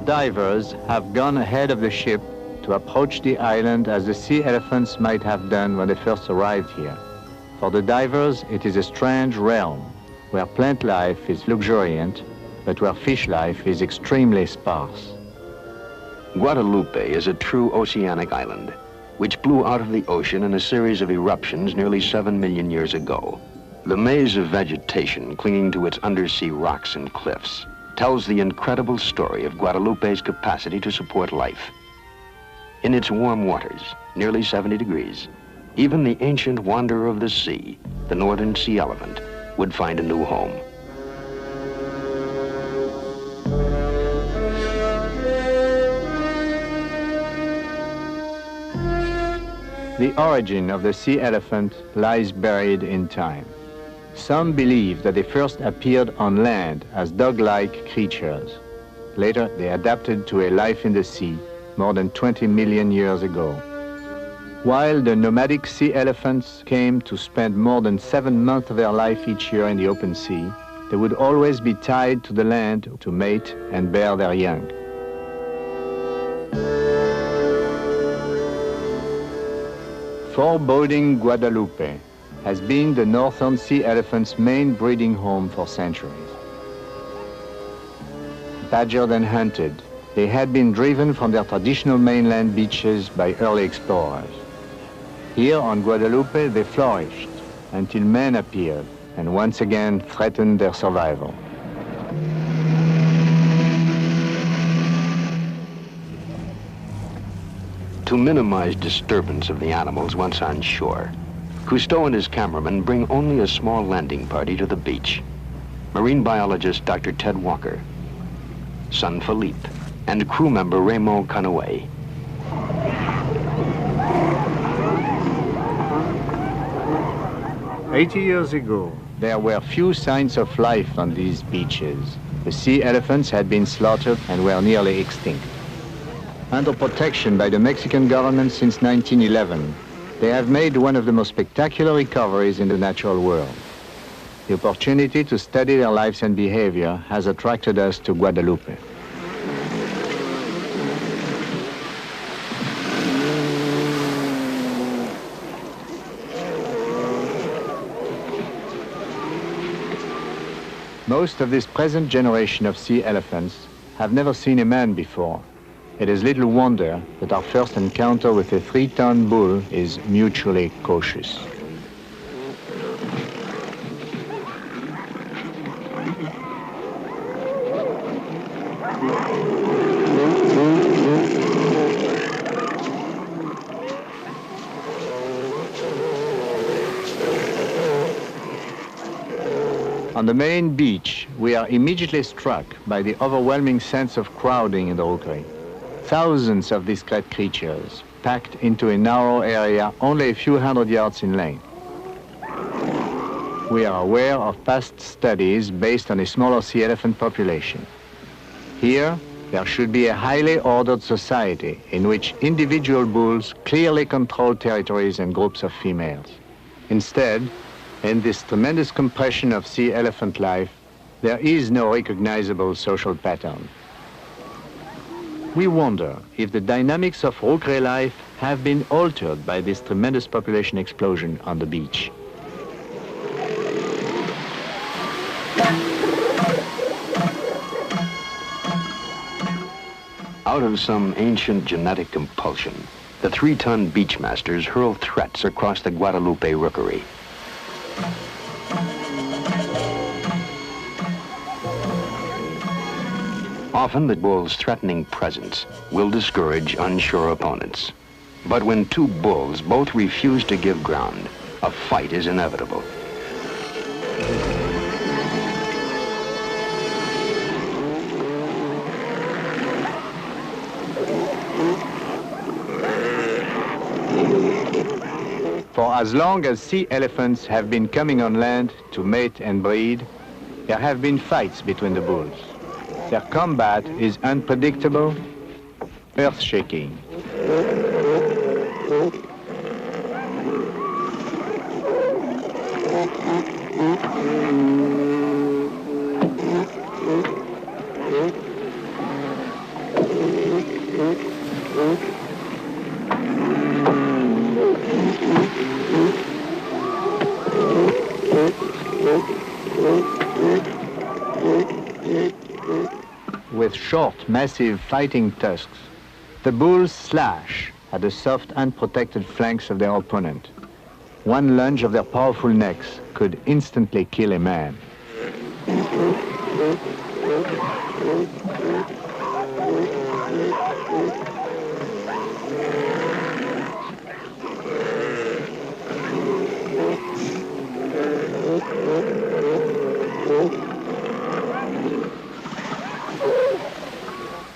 Divers have gone ahead of the ship to approach the island as the sea elephants might have done when they first arrived here. For the divers, it is a strange realm where plant life is luxuriant, but where fish life is extremely sparse. Guadalupe is a true oceanic island, which blew out of the ocean in a series of eruptions nearly 7 million years ago. The maze of vegetation clinging to its undersea rocks and cliffs tells the incredible story of Guadalupe's capacity to support life. In its warm waters, nearly 70 degrees, even the ancient wanderer of the sea, the northern sea elephant, would find a new home. The origin of the sea elephant lies buried in time. Some believe that they first appeared on land as dog-like creatures. Later, they adapted to a life in the sea more than 20 million years ago. While the nomadic sea elephants came to spend more than 7 months of their life each year in the open sea, they would always be tied to the land to mate and bear their young. Foreboding Guadalupe has been the northern sea elephant's main breeding home for centuries. Badgered and hunted, they had been driven from their traditional mainland beaches by early explorers. Here on Guadalupe, they flourished until men appeared and once again threatened their survival. To minimize disturbance of the animals once on shore, Cousteau and his cameraman bring only a small landing party to the beach. Marine biologist Dr. Ted Walker, son Philippe, and crew member Raymond Canoë. 80 years ago, there were few signs of life on these beaches. The sea elephants had been slaughtered and were nearly extinct. Under protection by the Mexican government since 1911, they have made one of the most spectacular recoveries in the natural world. The opportunity to study their lives and behavior has attracted us to Guadalupe. Most of this present generation of sea elephants have never seen a man before. It is little wonder that our first encounter with a 3-ton bull is mutually cautious. On the main beach, we are immediately struck by the overwhelming sense of crowding in the rookery. Thousands of discrete creatures packed into a narrow area only a few hundred yards in length. We are aware of past studies based on a smaller sea elephant population. Here, there should be a highly ordered society in which individual bulls clearly control territories and groups of females. Instead, in this tremendous compression of sea elephant life, there is no recognizable social pattern. We wonder if the dynamics of rookery life have been altered by this tremendous population explosion on the beach. Out of some ancient genetic compulsion, the 3-ton beachmasters hurl threats across the Guadalupe rookery. Often the bull's threatening presence will discourage unsure opponents. But when two bulls both refuse to give ground, a fight is inevitable. For as long as sea elephants have been coming on land to mate and breed, there have been fights between the bulls. Their combat is unpredictable, earth-shaking. short, massive fighting tusks, the bulls slash at the soft, unprotected flanks of their opponent. One lunge of their powerful necks could instantly kill a man.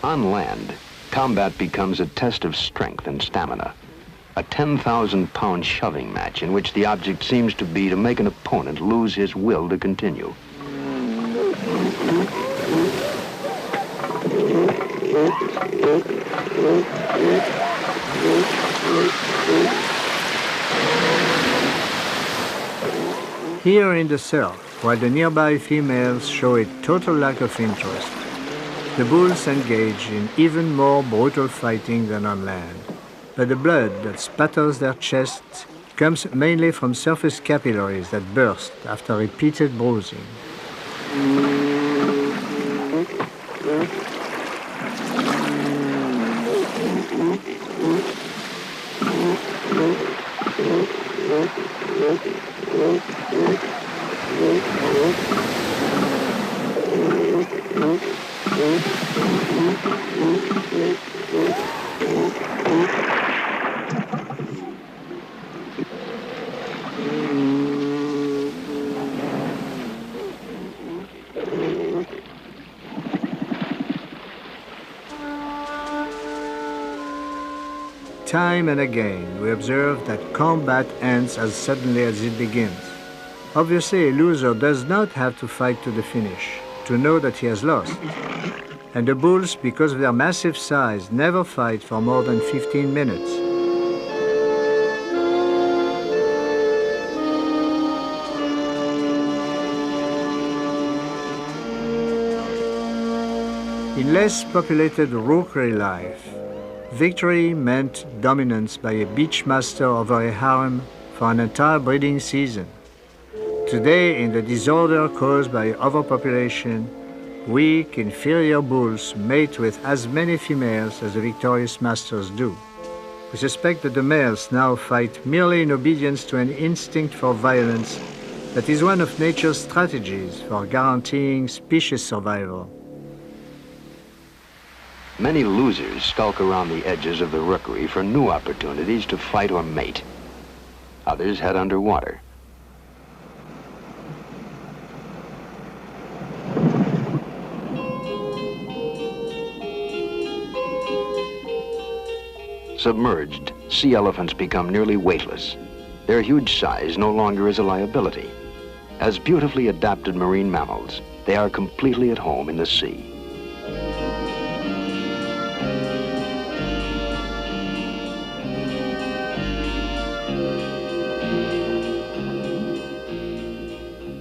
On land, combat becomes a test of strength and stamina. A 10,000-pound shoving match in which the object seems to be to make an opponent lose his will to continue. Here in the surf, while the nearby females show a total lack of interest, the bulls engage in even more brutal fighting than on land. But the blood that spatters their chests comes mainly from surface capillaries that burst after repeated bruising. Time and again, we observe that combat ends as suddenly as it begins. Obviously, a loser does not have to fight to the finish to know that he has lost. And the bulls, because of their massive size, never fight for more than 15 minutes. In less populated rookery life, victory meant dominance by a beach master over a harem for an entire breeding season. Today, in the disorder caused by overpopulation, weak, inferior bulls mate with as many females as the victorious masters do. We suspect that the males now fight merely in obedience to an instinct for violence that is one of nature's strategies for guaranteeing species survival. Many losers skulk around the edges of the rookery for new opportunities to fight or mate. Others head underwater. Submerged, sea elephants become nearly weightless. Their huge size no longer is a liability. As beautifully adapted marine mammals, they are completely at home in the sea.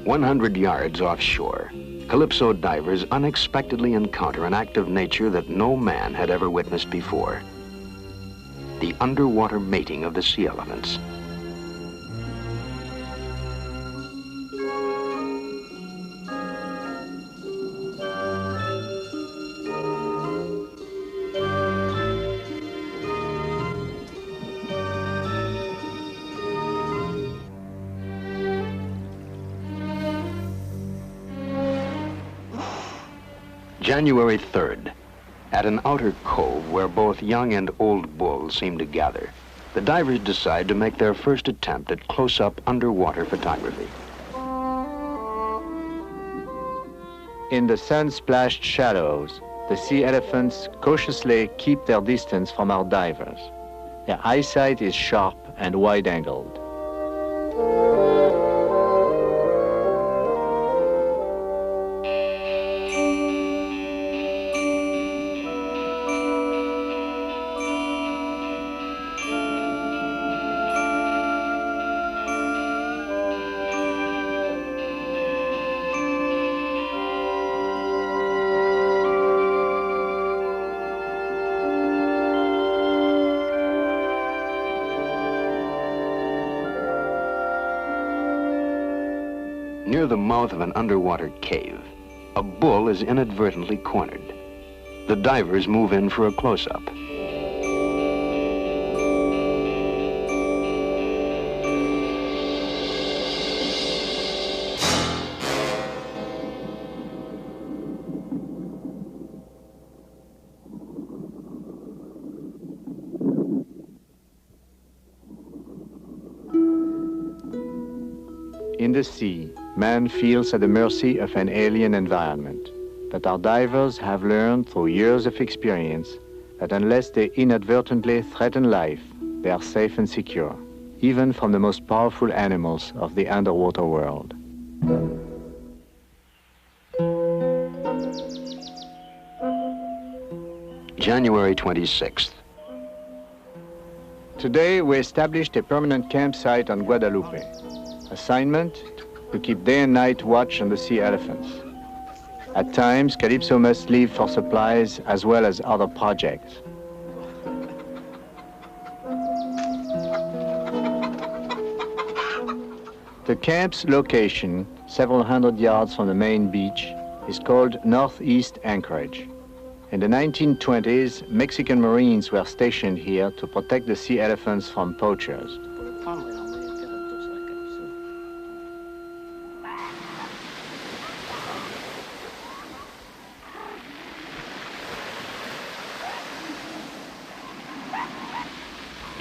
"100 yards offshore, Calypso divers unexpectedly encounter an act of nature that no man had ever witnessed before. The underwater mating of the sea elephants. January 3rd, at an outer cove where both young and old bulls seem to gather, the divers decide to make their first attempt at close-up underwater photography. In the sun-splashed shallows, the sea elephants cautiously keep their distance from our divers. Their eyesight is sharp and wide-angled. Near the mouth of an underwater cave, a bull is inadvertently cornered. The divers move in for a close-up. In the sea, man feels at the mercy of an alien environment. But our divers have learned through years of experience that unless they inadvertently threaten life, they are safe and secure, even from the most powerful animals of the underwater world. January 26th. Today, we established a permanent campsite on Guadalupe. Assignment, to keep day and night watch on the sea elephants. At times, Calypso must leave for supplies as well as other projects. The camp's location, several hundred yards from the main beach, is called Northeast Anchorage. In the 1920s, Mexican Marines were stationed here to protect the sea elephants from poachers.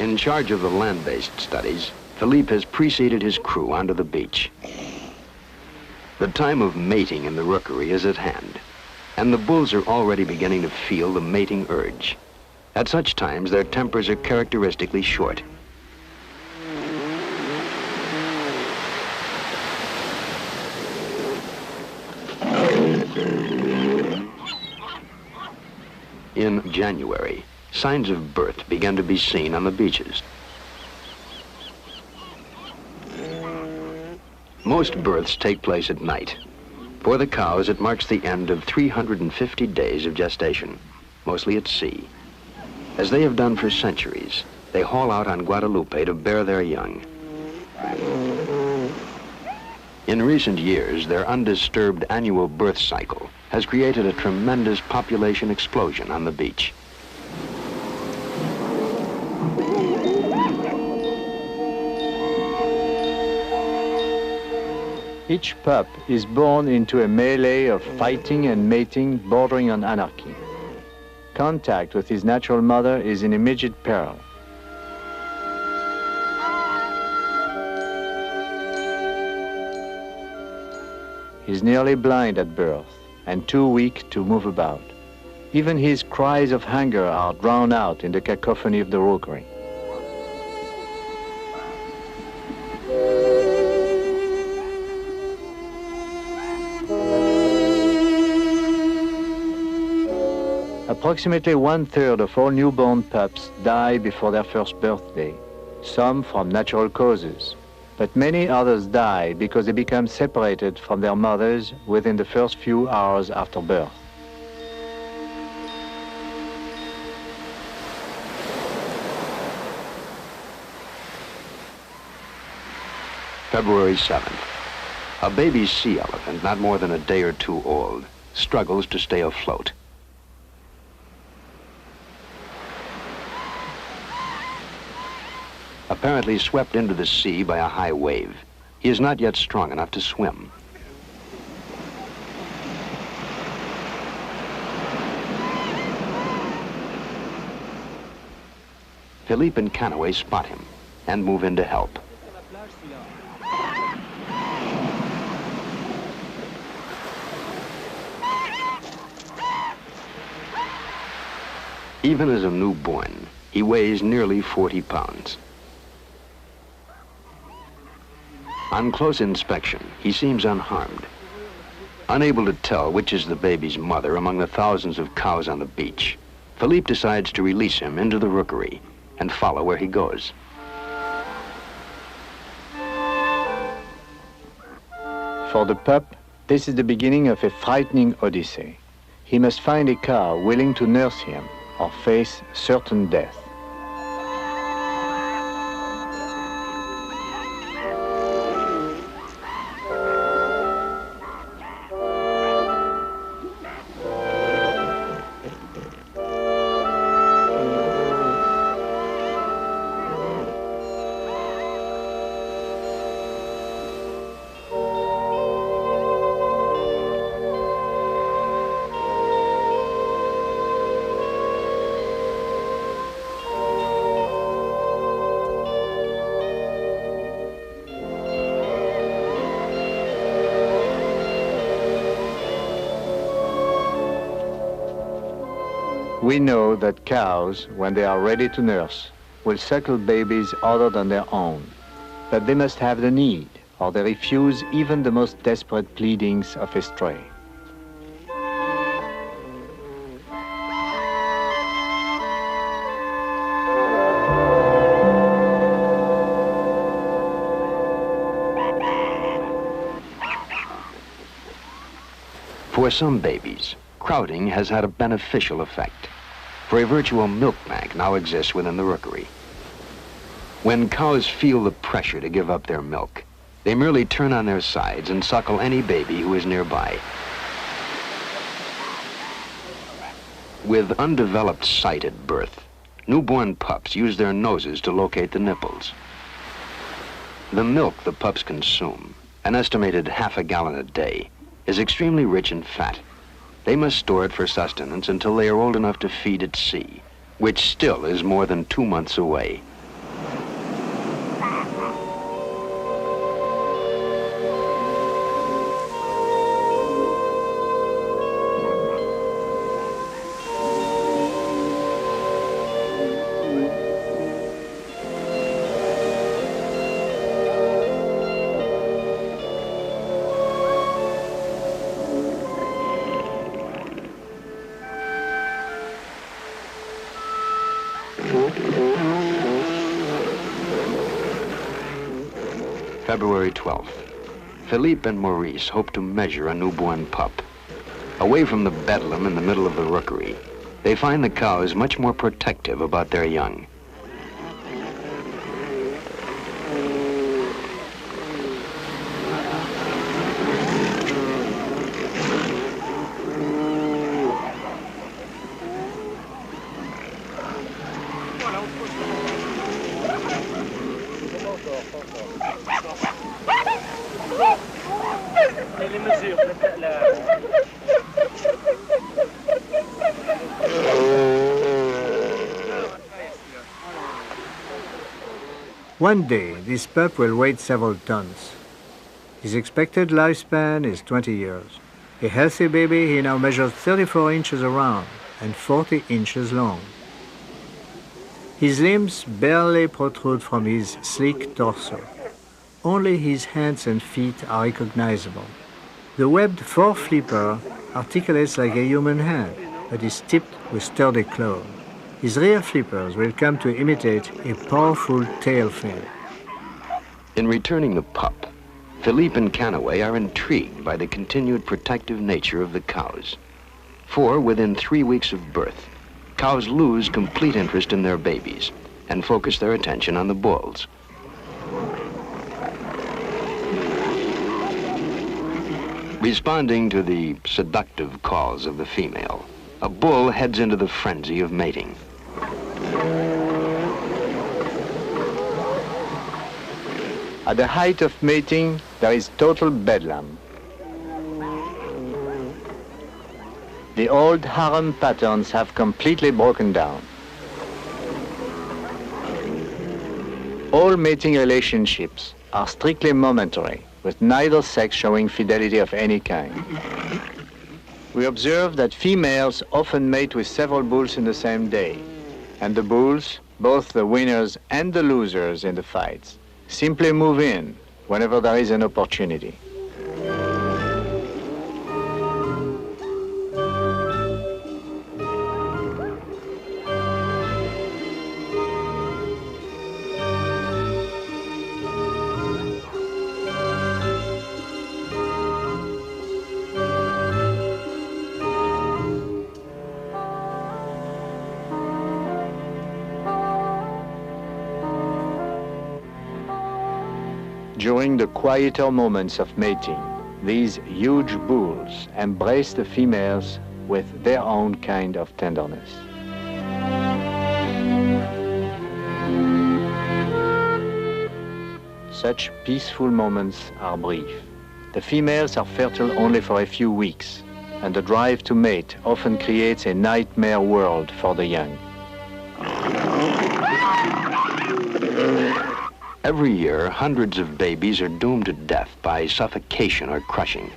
In charge of the land-based studies, Philippe has preceded his crew onto the beach. The time of mating in the rookery is at hand, and the bulls are already beginning to feel the mating urge. At such times, their tempers are characteristically short. In January, signs of birth began to be seen on the beaches. Most births take place at night. For the cows, it marks the end of 350 days of gestation, mostly at sea. As they have done for centuries, they haul out on Guadalupe to bear their young. In recent years, their undisturbed annual birth cycle has created a tremendous population explosion on the beach. Each pup is born into a melee of fighting and mating bordering on anarchy. Contact with his natural mother is in immediate peril. He's nearly blind at birth and too weak to move about. Even his cries of hunger are drowned out in the cacophony of the rookery. Approximately 1/3 of all newborn pups die before their first birthday, some from natural causes, but many others die because they become separated from their mothers within the first few hours after birth. February 7th. A baby sea elephant, not more than a day or two old, struggles to stay afloat. Apparently swept into the sea by a high wave, he is not yet strong enough to swim. Philippe and Canoë spot him and move in to help. Even as a newborn, he weighs nearly 40 pounds. On close inspection, he seems unharmed. Unable to tell which is the baby's mother among the thousands of cows on the beach, Philippe decides to release him into the rookery and follow where he goes. For the pup, this is the beginning of a frightening odyssey. He must find a cow willing to nurse him or face certain death. We know that cows, when they are ready to nurse, will suckle babies other than their own. But they must have the need, or they refuse even the most desperate pleadings of a stray. For some babies, crowding has had a beneficial effect, for a virtual milk bank now exists within the rookery. When cows feel the pressure to give up their milk, they merely turn on their sides and suckle any baby who is nearby. With undeveloped sight at birth, newborn pups use their noses to locate the nipples. The milk the pups consume, an estimated half a gallon a day, is extremely rich in fat. They must store it for sustenance until they are old enough to feed at sea, which still is more than 2 months away. February 12th. Philippe and Maurice hope to measure a newborn pup. Away from the bedlam in the middle of the rookery, they find the cows much more protective about their young. One day, this pup will weigh several tons. His expected lifespan is 20 years. A healthy baby, he now measures 34 inches around and 40 inches long. His limbs barely protrude from his sleek torso. Only his hands and feet are recognizable. The webbed foreflipper articulates like a human hand, but is tipped with sturdy claws. His rear flippers will come to imitate a powerful tail fin. In returning the pup, Philippe and Canaway are intrigued by the continued protective nature of the cows. For within 3 weeks of birth, cows lose complete interest in their babies and focus their attention on the bulls. Responding to the seductive calls of the female, a bull heads into the frenzy of mating. At the height of mating, there is total bedlam. The old harem patterns have completely broken down. All mating relationships are strictly momentary, with neither sex showing fidelity of any kind. We observe that females often mate with several bulls in the same day, and the bulls, both the winners and the losers in the fights, simply move in whenever there is an opportunity. During the quieter moments of mating, these huge bulls embrace the females with their own kind of tenderness. Such peaceful moments are brief. The females are fertile only for a few weeks, and the drive to mate often creates a nightmare world for the young. Every year, hundreds of babies are doomed to death by suffocation or crushing.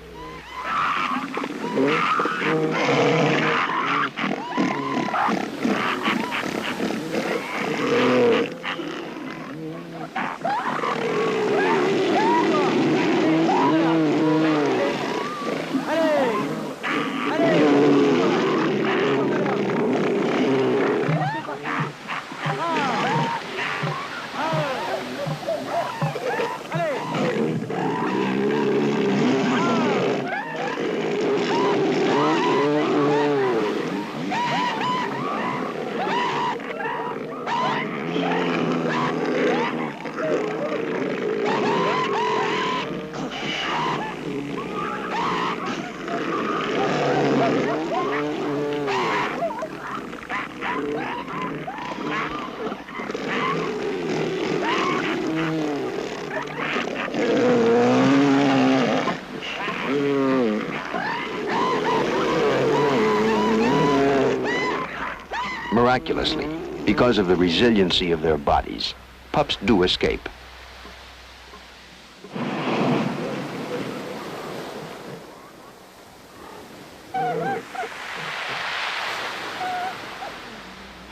Miraculously, because of the resiliency of their bodies, pups do escape.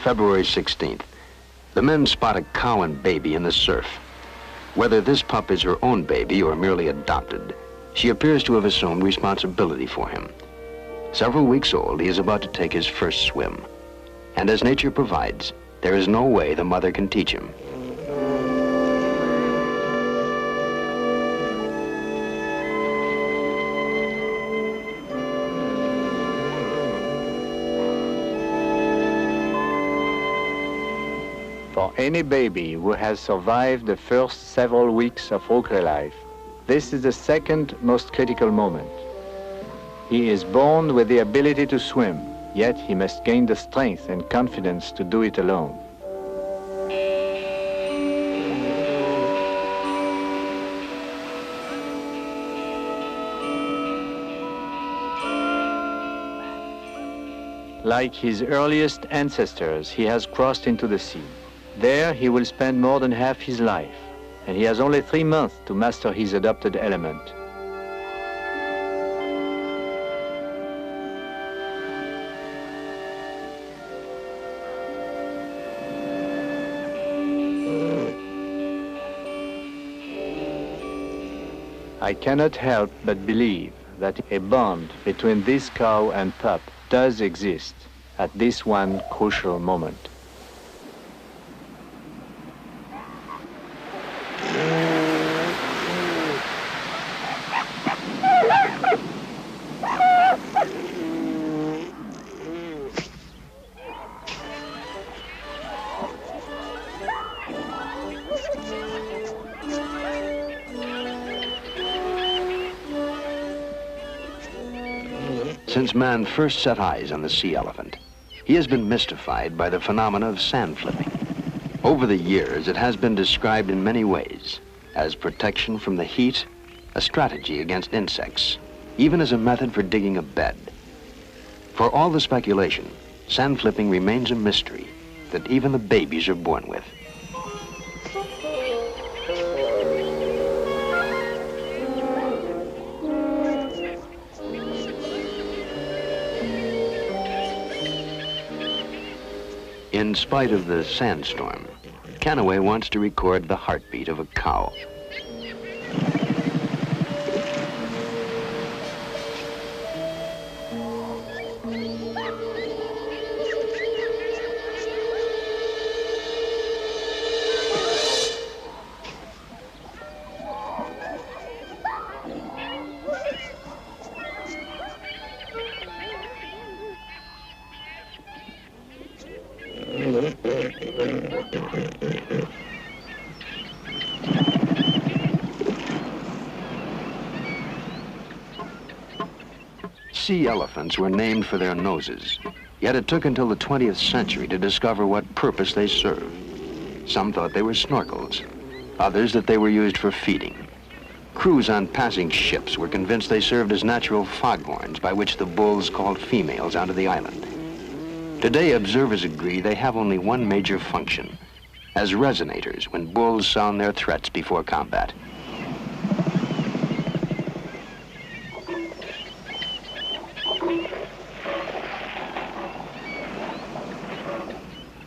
February 16th. The men spot a cow and baby in the surf. Whether this pup is her own baby or merely adopted, she appears to have assumed responsibility for him. Several weeks old, he is about to take his first swim. And as nature provides, there is no way the mother can teach him. For any baby who has survived the first several weeks of Aucre life, this is the second most critical moment. He is born with the ability to swim, yet he must gain the strength and confidence to do it alone. Like his earliest ancestors, he has crossed into the sea. There he will spend more than half his life, and he has only 3 months to master his adopted element. I cannot help but believe that a bond between this cow and pup does exist at this one crucial moment. Since man first set eyes on the sea elephant, he has been mystified by the phenomena of sand flipping. Over the years, it has been described in many ways, as protection from the heat, a strategy against insects, even as a method for digging a bed. For all the speculation, sand flipping remains a mystery that even the babies are born with. In spite of the sandstorm, Canaway wants to record the heartbeat of a cow. Sea elephants were named for their noses, yet it took until the 20th century to discover what purpose they served. Some thought they were snorkels, others that they were used for feeding. Crews on passing ships were convinced they served as natural foghorns by which the bulls called females onto the island. Today, observers agree they have only one major function, as resonators when bulls sound their threats before combat.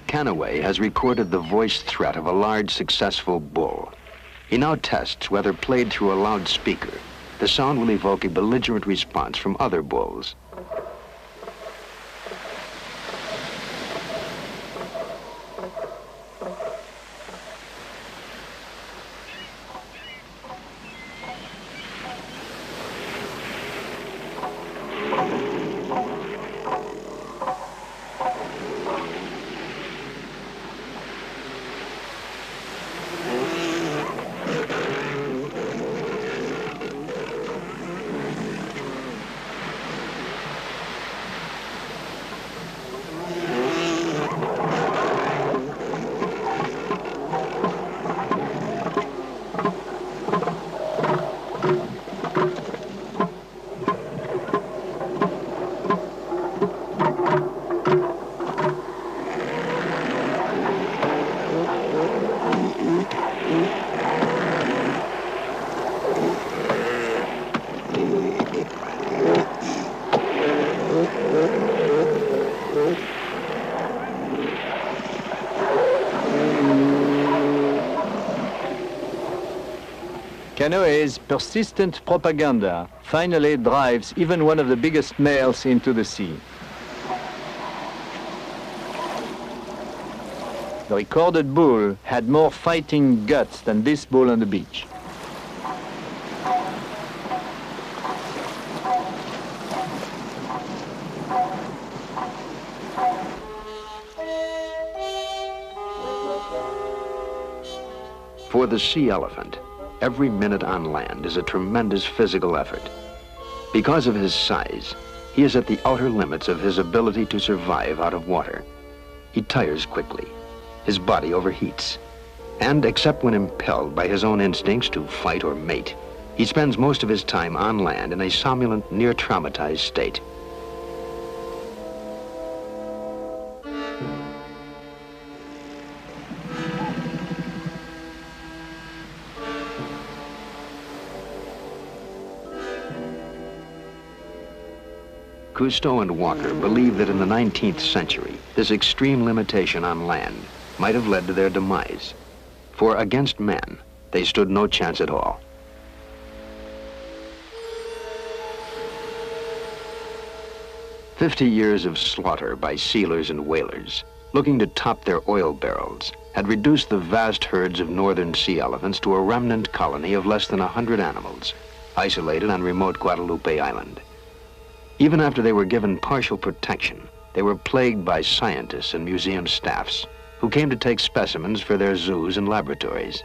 Canaway has recorded the voiced threat of a large, successful bull. He now tests whether played through a loudspeaker, the sound will evoke a belligerent response from other bulls. Canoe's persistent propaganda finally drives even one of the biggest males into the sea. The recorded bull had more fighting guts than this bull on the beach. For the sea elephant, every minute on land is a tremendous physical effort. Because of his size, he is at the outer limits of his ability to survive out of water. He tires quickly. His body overheats. And except when impelled by his own instincts to fight or mate, he spends most of his time on land in a somnolent, near-traumatized state. Cousteau and Walker believe that in the 19th century, this extreme limitation on land might have led to their demise. For against men, they stood no chance at all. "50 years of slaughter by sealers and whalers, looking to top their oil barrels, had reduced the vast herds of northern sea elephants to a remnant colony of less than 100 animals, isolated on remote Guadalupe Island. Even after they were given partial protection, they were plagued by scientists and museum staffs who came to take specimens for their zoos and laboratories.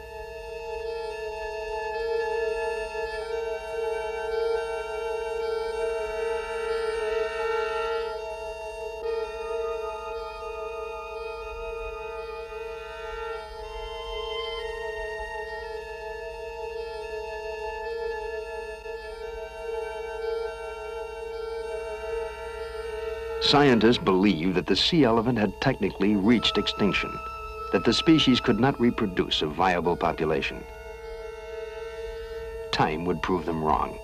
Scientists believe that the sea elephant had technically reached extinction, that the species could not reproduce a viable population. Time would prove them wrong.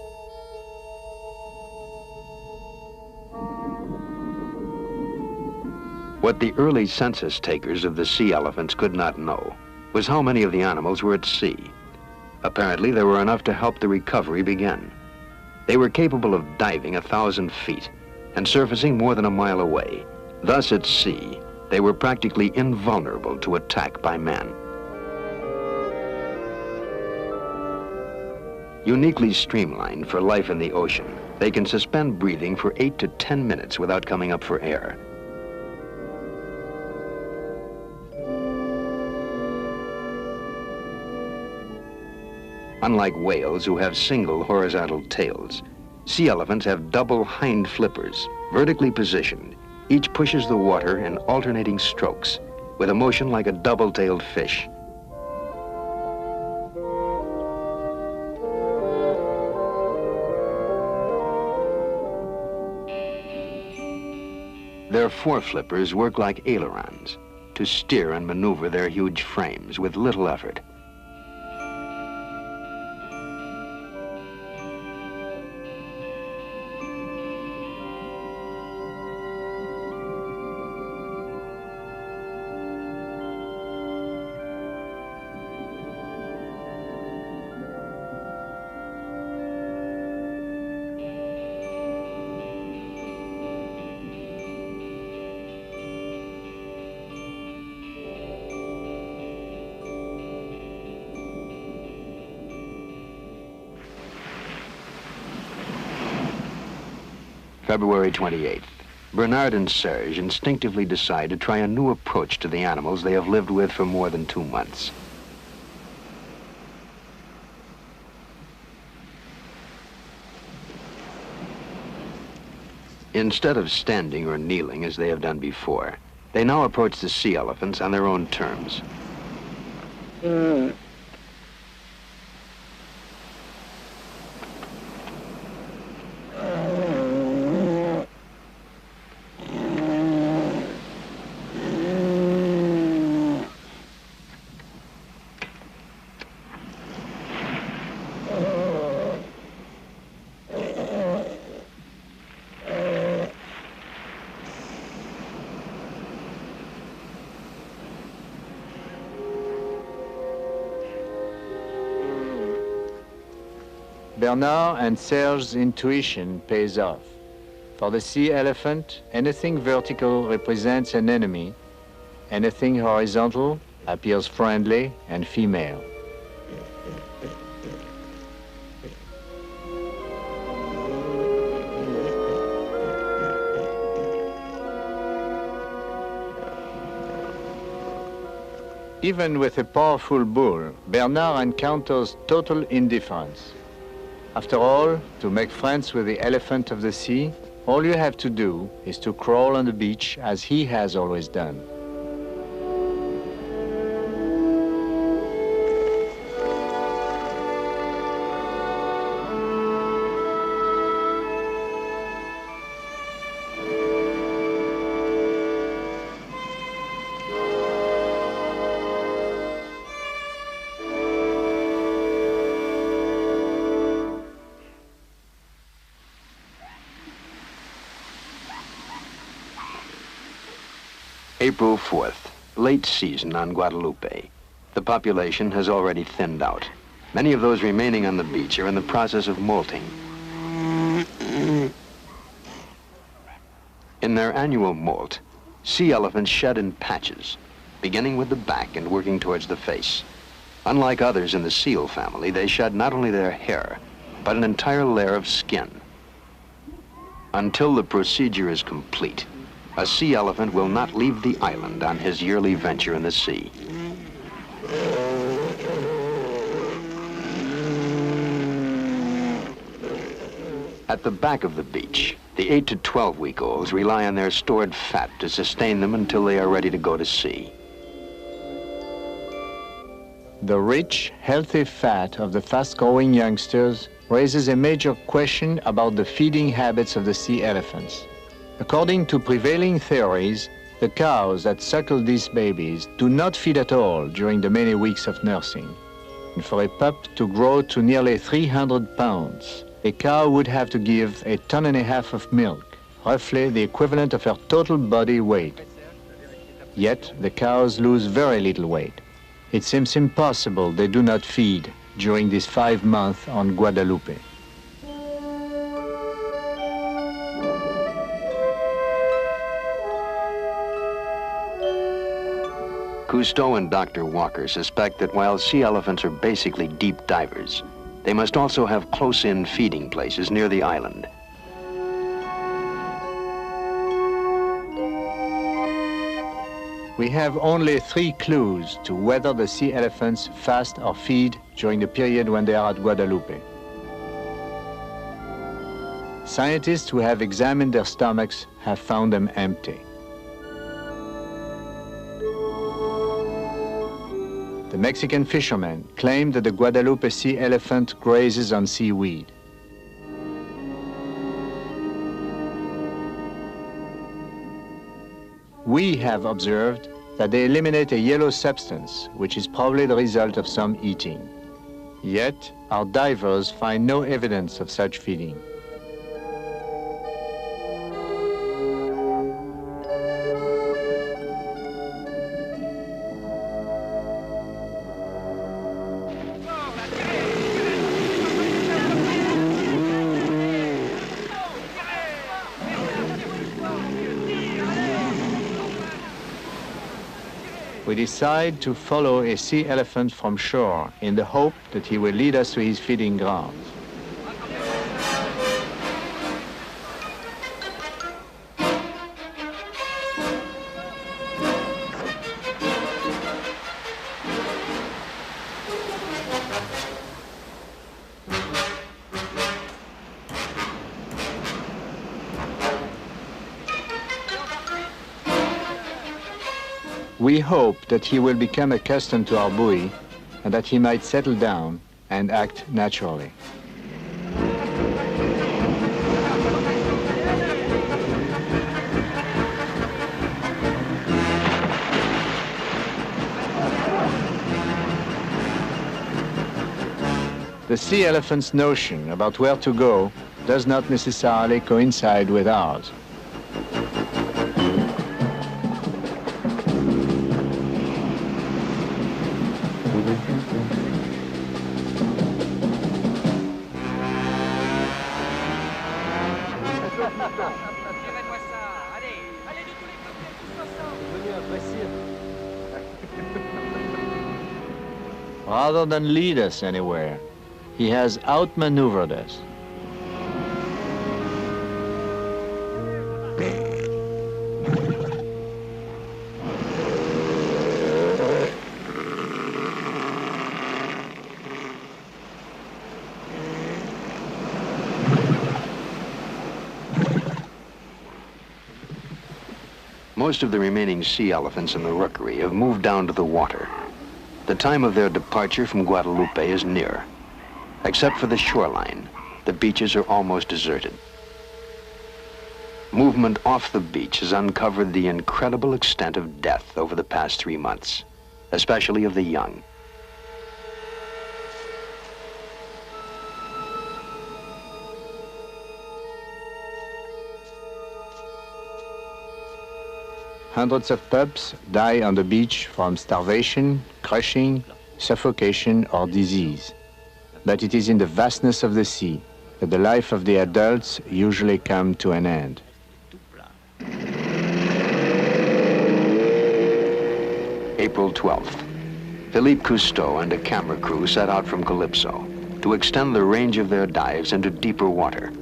What the early census takers of the sea elephants could not know was how many of the animals were at sea. Apparently, there were enough to help the recovery begin. They were capable of diving 1,000 feet and surfacing more than a mile away. Thus, at sea, they were practically invulnerable to attack by man. Uniquely streamlined for life in the ocean, they can suspend breathing for 8 to 10 minutes without coming up for air. Unlike whales who have single horizontal tails, sea elephants have double hind flippers, vertically positioned. Each pushes the water in alternating strokes, with a motion like a double-tailed fish. Their foreflippers work like ailerons to steer and maneuver their huge frames with little effort. February 28th. Bernard and Serge instinctively decide to try a new approach to the animals they have lived with for more than 2 months. Instead of standing or kneeling as they have done before, they now approach the sea elephants on their own terms. Bernard and Serge's intuition pays off. For the sea elephant, anything vertical represents an enemy, anything horizontal appears friendly and female. Even with a powerful bull, Bernard encounters total indifference. After all, to make friends with the elephant of the sea, all you have to do is to crawl on the beach as he has always done. April 4th, late season on Guadalupe. The population has already thinned out. Many of those remaining on the beach are in the process of molting. In their annual molt, sea elephants shed in patches, beginning with the back and working towards the face. Unlike others in the seal family, they shed not only their hair, but an entire layer of skin. Until the procedure is complete, a sea elephant will not leave the island on his yearly venture in the sea. At the back of the beach, the 8 to 12-week-olds rely on their stored fat to sustain them until they are ready to go to sea. The rich, healthy fat of the fast-growing youngsters raises a major question about the feeding habits of the sea elephants. According to prevailing theories, the cows that suckle these babies do not feed at all during the many weeks of nursing. And for a pup to grow to nearly 300 pounds, a cow would have to give 1.5 tons of milk, roughly the equivalent of her total body weight. Yet the cows lose very little weight. It seems impossible they do not feed during these 5 months on Guadalupe. Cousteau and Dr. Walker suspect that while sea elephants are basically deep divers, they must also have close-in feeding places near the island. We have only 3 clues to whether the sea elephants fast or feed during the period when they are at Guadalupe. Scientists who have examined their stomachs have found them empty. The Mexican fishermen claim that the Guadalupe sea elephant grazes on seaweed. We have observed that they eliminate a yellow substance, which is probably the result of some eating. Yet, our divers find no evidence of such feeding. We decide to follow a sea elephant from shore in the hope that he will lead us to his feeding grounds. We hope that he will become accustomed to our buoy and that he might settle down and act naturally. The sea elephant's notion about where to go does not necessarily coincide with ours. Rather than lead us anywhere, he has outmaneuvered us. Most of the remaining sea elephants in the rookery have moved down to the water. The time of their departure from Guadalupe is near. Except for the shoreline, the beaches are almost deserted. Movement off the beach has uncovered the incredible extent of death over the past 3 months, especially of the young. Hundreds of pups die on the beach from starvation, crushing, suffocation, or disease. But it is in the vastness of the sea that the life of the adults usually comes to an end. April 12th. Philippe Cousteau and a camera crew set out from Calypso to extend the range of their dives into deeper water.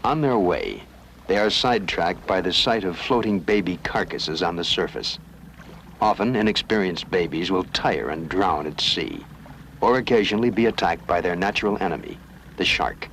On their way, they are sidetracked by the sight of floating baby carcasses on the surface. Often, inexperienced babies will tire and drown at sea, or occasionally be attacked by their natural enemy, the shark.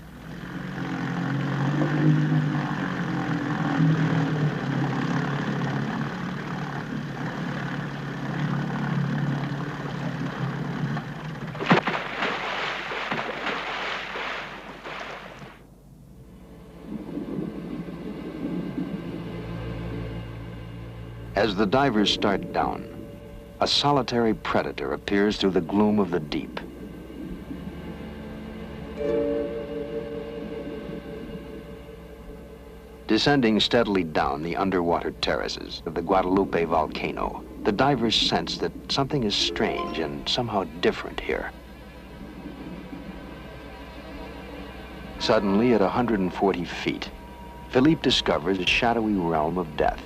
As the divers start down, a solitary predator appears through the gloom of the deep. Descending steadily down the underwater terraces of the Guadalupe volcano, the divers sense that something is strange and somehow different here. Suddenly, at 140 feet, Philippe discovers a shadowy realm of death.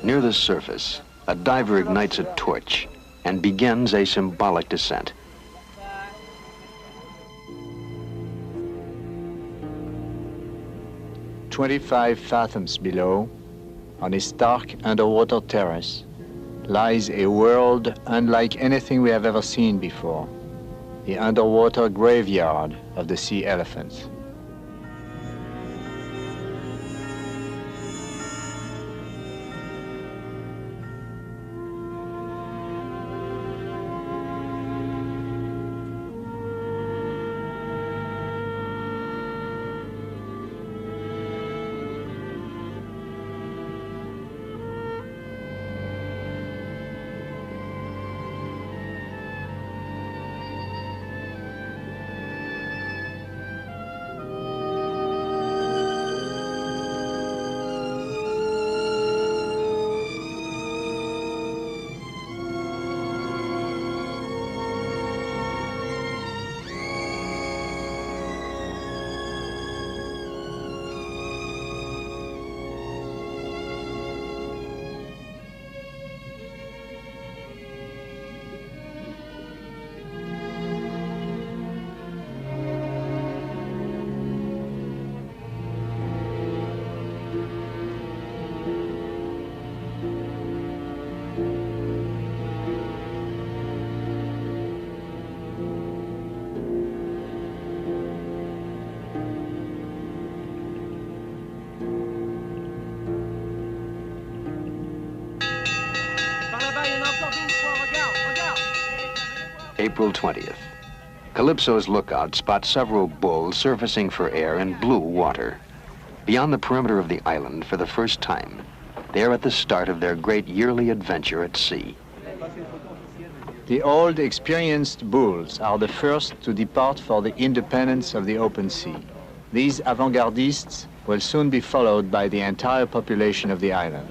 Near the surface, a diver ignites a torch and begins a symbolic descent. "25 fathoms below, on a stark underwater terrace, lies a world unlike anything we have ever seen before, the underwater graveyard of the sea elephants. April 20th. Calypso's lookout spots several bulls surfacing for air in blue water. Beyond the perimeter of the island for the first time, they are at the start of their great yearly adventure at sea. The old, experienced bulls are the first to depart for the independence of the open sea. These avant-gardistes will soon be followed by the entire population of the island.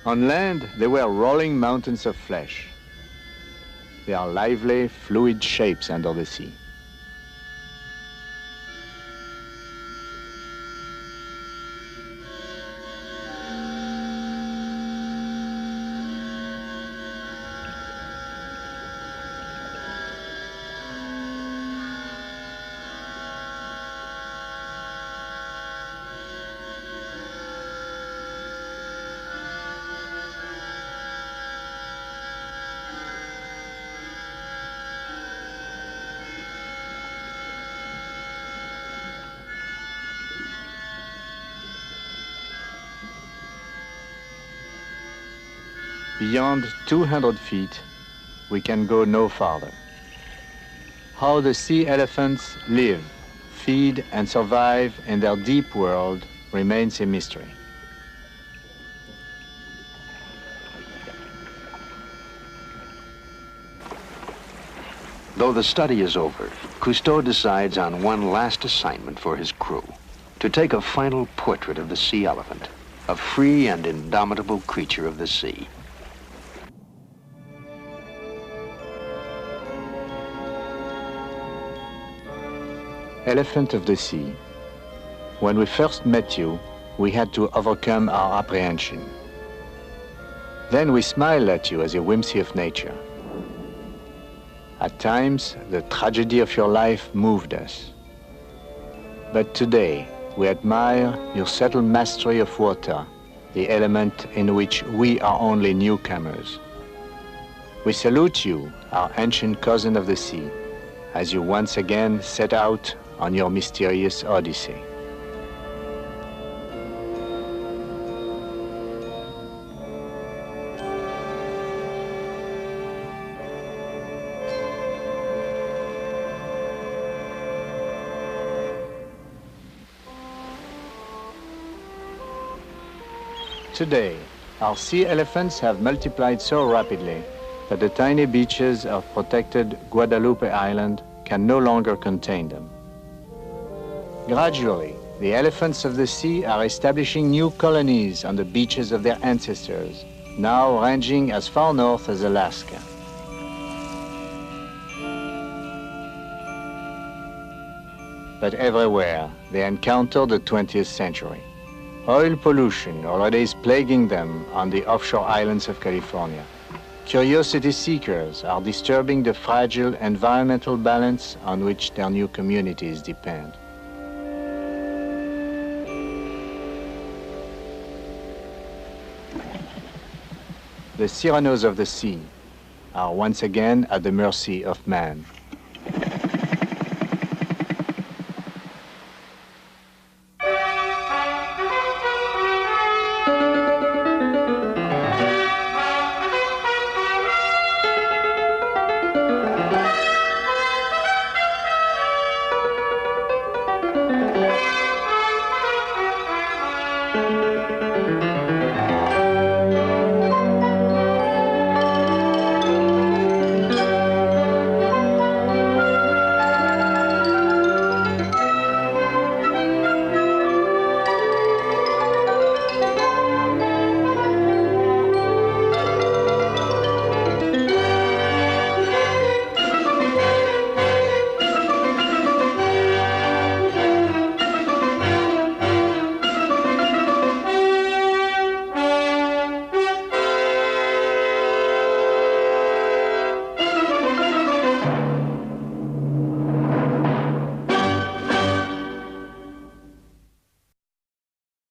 On land, they were rolling mountains of flesh. They are lively, fluid shapes under the sea. Beyond 200 feet, we can go no farther. How the sea elephants live, feed, and survive in their deep world remains a mystery. Though the study is over, Cousteau decides on one last assignment for his crew, to take a final portrait of the sea elephant, a free and indomitable creature of the sea. Elephant of the sea. When we first met you, we had to overcome our apprehension. Then we smiled at you as a whimsy of nature. At times, the tragedy of your life moved us. But today, we admire your subtle mastery of water, the element in which we are only newcomers. We salute you, our ancient cousin of the sea, as you once again set out on your mysterious odyssey. Today, our sea elephants have multiplied so rapidly that the tiny beaches of protected Guadalupe Island can no longer contain them. Gradually, the elephants of the sea are establishing new colonies on the beaches of their ancestors, now ranging as far north as Alaska. But everywhere, they encounter the 20th century. Oil pollution already is plaguing them on the offshore islands of California. Curiosity seekers are disturbing the fragile environmental balance on which their new communities depend. The Cyranoes of the sea are once again at the mercy of man.